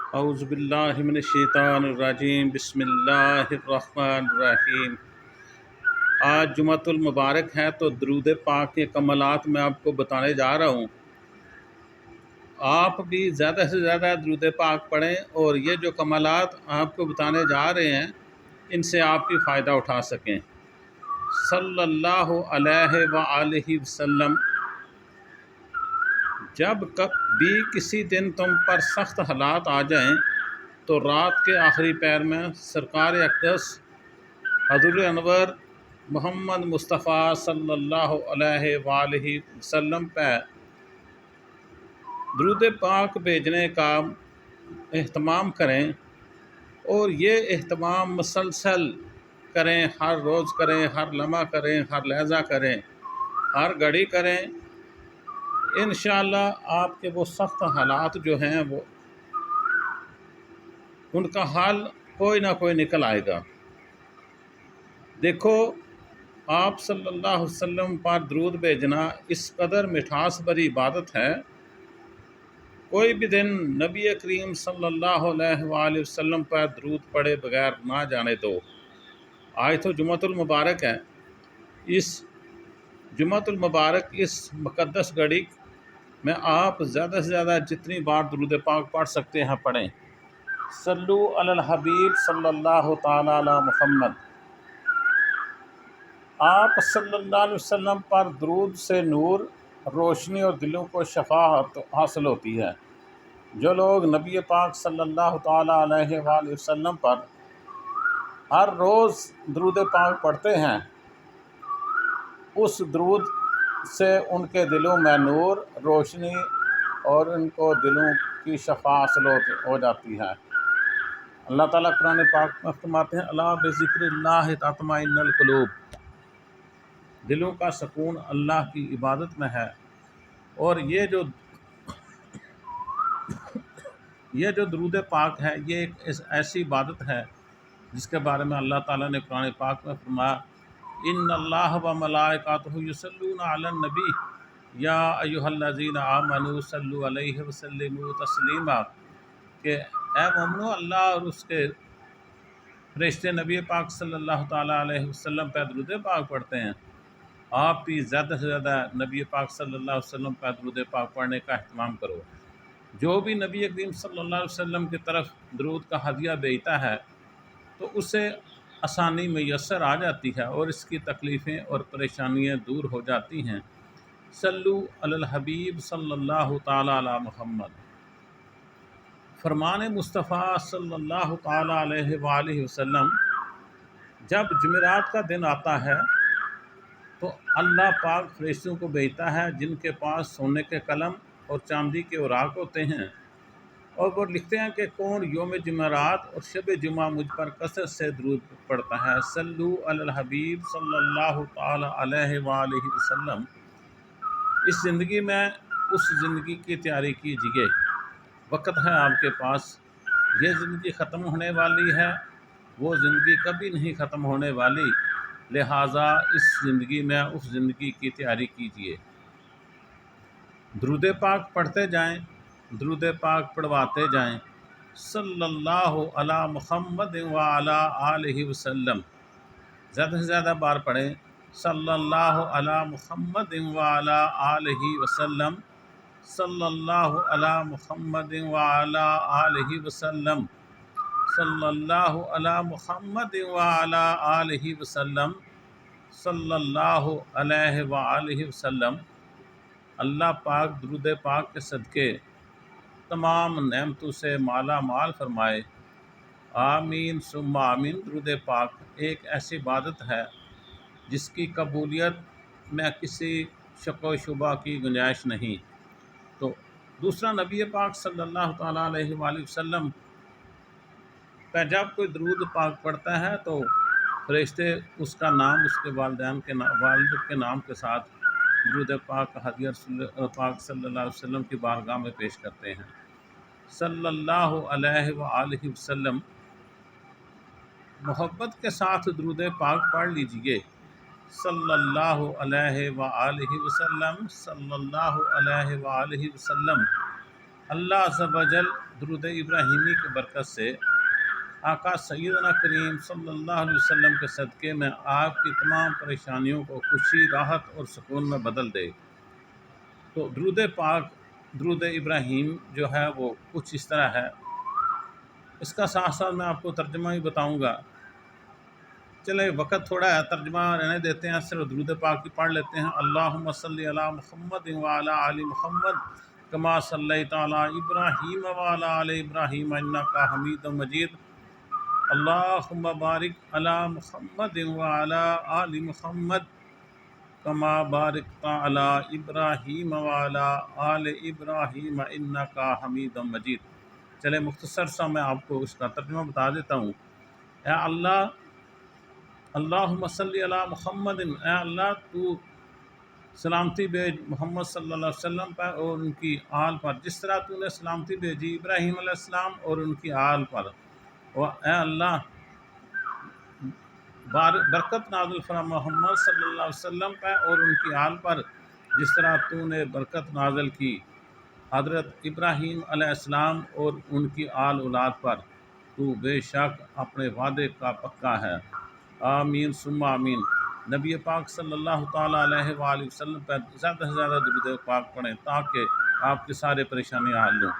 اعوذ باللہ من الشیطان الرجیم، بسم اللہ الرحمن الرحیم۔ آج جمعۃ المبارک ہے تو درود پاک کے کمالات میں آپ کو بتانے جا رہا ہوں۔ آپ بھی زیادہ سے زیادہ درود پاک پڑھیں اور یہ جو کمالات آپ کو بتانے جا رہے ہیں ان سے آپ بھی فائدہ اٹھا سکیں۔ صلی اللہ علیہ وآلہ وسلم۔ جب بھی کسی دن تم پر سخت حالات آ جائیں تو رات کے آخری پہر میں سرکار اقدس حضور انور محمد مصطفیٰ صلی اللہ علیہ وآلہ وسلم پہ درود پاک بھیجنے کا اہتمام کریں، اور یہ اہتمام مسلسل کریں، ہر روز کریں، ہر لمحہ کریں، ہر لحظہ کریں، ہر گھڑی کریں۔ انشاءاللہ آپ کے وہ سخت حالات جو ہیں وہ ان کا حل کوئی نہ کوئی نکل آئے گا۔ دیکھو، آپ صلی اللہ علیہ وسلم پر درود بھیجنا اس قدر مٹھاس بھری عبادت ہے، کوئی بھی دن نبی کریم صلی اللہ علیہ وآلہ وسلم پر درود پڑھے بغیر نہ جانے دو۔ آج تو جمعۃ المبارک ہے، اس جمعۃ المبارک اس مقدس گھڑی میں آپ زیادہ سے زیادہ جتنی بار درود پاک پڑھ سکتے ہیں پڑھیں۔ صلو علی الحبیب صلی اللہ تعالی علی محمد۔ آپ صلی اللہ علیہ وسلم پر درود سے نور، روشنی اور دلوں کو شفا حاصل ہوتی ہے۔ جو لوگ نبی پاک صلی اللہ تعالی علیہ وآلہ وسلم پر ہر روز درود پاک پڑھتے ہیں، اس درود سے ان کے دلوں میں نور، روشنی اور ان کو دلوں کی شفا حاصل ہو جاتی ہے۔ اللہ تعالیٰ قرآن پاک میں فرماتے ہیں، الا بذکر اللہ تطمئن القلوب۔ دلوں کا سکون اللہ کی عبادت میں ہے۔ اور یہ جو درود پاک ہے یہ ایک ایسی عبادت ہے جس کے بارے میں اللہ تعالیٰ نے قرآن پاک میں فرمایا، ان اللہ و ملائکتہ یصلون علی النبی یا ایھا الذین آمنوا صلوا علیہ وسلموا تسلیما، کہ اے مومنو، اللہ اور اس کے فرشتے نبی پاک صلی اللہ تعالیٰ علیہ وسلم پہ درود پاک پڑھتے ہیں۔ آپ بھی زیادہ سے زیادہ نبی پاک صلی اللہ علیہ وسلم پہ درود پاک پڑھنے کا اہتمام کرو۔ جو بھی نبی کریم صلی اللہ علیہ وسلم کی طرف درود کا ہدیہ بھیجتا ہے تو اسے آسانی میسر آ جاتی ہے اور اس کی تکلیفیں اور پریشانیاں دور ہو جاتی ہیں۔ صلو علی الحبیب صلی اللہ تعالی علی محمد۔ فرمان مصطفیٰ صلی اللہ تعالی علیہ وآلہ وسلم، جب جمعرات کا دن آتا ہے تو اللہ پاک فرشتوں کو بھیجتا ہے جن کے پاس سونے کے قلم اور چاندی کے اوراق ہوتے ہیں، اور وہ لکھتے ہیں کہ کون یوم جمعرات اور شب جمعہ مجھ پر کثرت سے درود پڑھتا ہے۔ صلو علی الحبیب صلی اللہ تعالی علیہ وآلہ وسلم۔ اس زندگی میں اس زندگی کی تیاری کیجیے، وقت ہے آپ کے پاس، یہ زندگی ختم ہونے والی ہے، وہ زندگی کبھی نہیں ختم ہونے والی، لہٰذا اس زندگی میں اس زندگی کی تیاری کیجیے۔ درود پاک پڑھتے جائیں، درود پاک پڑھواتے جائیں۔ صلی اللہ علی محمد وعلی آلہ وسلم۔ زیادہ سے زیادہ بار پڑھیں، صلی اللہ علی محمد وعلی آلہ وسلم، صلی اللہ علی محمد وعلی آلہ وسلم، صلی اللہ علی محمد وعلی آلہ وسلم، صلی اللہ علیہ وآلہ وسلم۔ اللہ پاک درود پاک کے صدقے تمام نعمتوں سے مالا مال فرمائے۔ آمین ثم آمین۔ درود پاک ایک ایسی عبادت ہے جس کی قبولیت میں کسی شک و شبہ کی گنجائش نہیں۔ تو دوسرا، نبی پاک صلی اللہ تعالیٰ علیہ وآلہ وسلم پہ جب کوئی درود پاک پڑھتا ہے تو فرشتے اس کا نام اس کے والد کے نام کے ساتھ درود پاک ہدیہ پاک صلی اللہ علیہ وسلم کی بارگاہ میں پیش کرتے ہیں۔ صلی اللہ علیہ وآلہ وسلم۔ محبت کے ساتھ درود پاک پڑھ لیجئے۔ صلی اللہ علیہ وآلہ وسلم، صلی اللہ علیہ وآلہ وسلم۔ اللہ عز و جل درود ابراہیمی کی برکت سے آقا سیدنا کریم صلی اللہ علیہ وسلم کے صدقے میں آپ کی تمام پریشانیوں کو خوشی، راحت اور سکون میں بدل دے۔ تو درود پاک، درود ابراہیم جو ہے وہ کچھ اس طرح ہے۔ اس کا ساتھ ساتھ میں آپ کو ترجمہ بھی بتاؤں گا۔ چلے وقت تھوڑا ہے، ترجمہ رہنے دیتے ہیں، صرف درود پاک کی پڑھ لیتے ہیں۔ اللہم صلی علی محمد وعلی آل محمد کما صلیت علی ابراہیم وعلی آل ابراہیم انک حمید مجید۔ اللہم بارک علی محمد وعلی آل محمد کما بارکت علی ابراہیم وعلی آل ابراہیم انک حمید مجید۔ چلے مختصر سا میں آپ کو اس کا ترجمہ بتا دیتا ہوں۔ اے اللہ، اللہم صلی علی محمد، اے اللہ تو سلامتی بھیج محمد صلی اللہ علیہ وسلم پر اور ان کی آل پر، جس طرح تو نے سلامتی بھیجی ابراہیم علیہ السلام اور ان کی آل پر۔ اور اے اللہ برکت نازل فرما محمد صلی اللہ علیہ وسلم پر اور ان کی آل پر، جس طرح تو نے برکت نازل کی حضرت ابراہیم علیہ السلام اور ان کی آل اولاد پر۔ تو بے شک اپنے وعدے کا پکا ہے۔ آمین ثم آمین۔ نبی پاک صلی اللہ تعالیٰ علیہ وآلہ وسلم پر زیادہ سے زیادہ درود پاک پڑھیں تاکہ آپ کی سارے پریشانیاں حل ہوں۔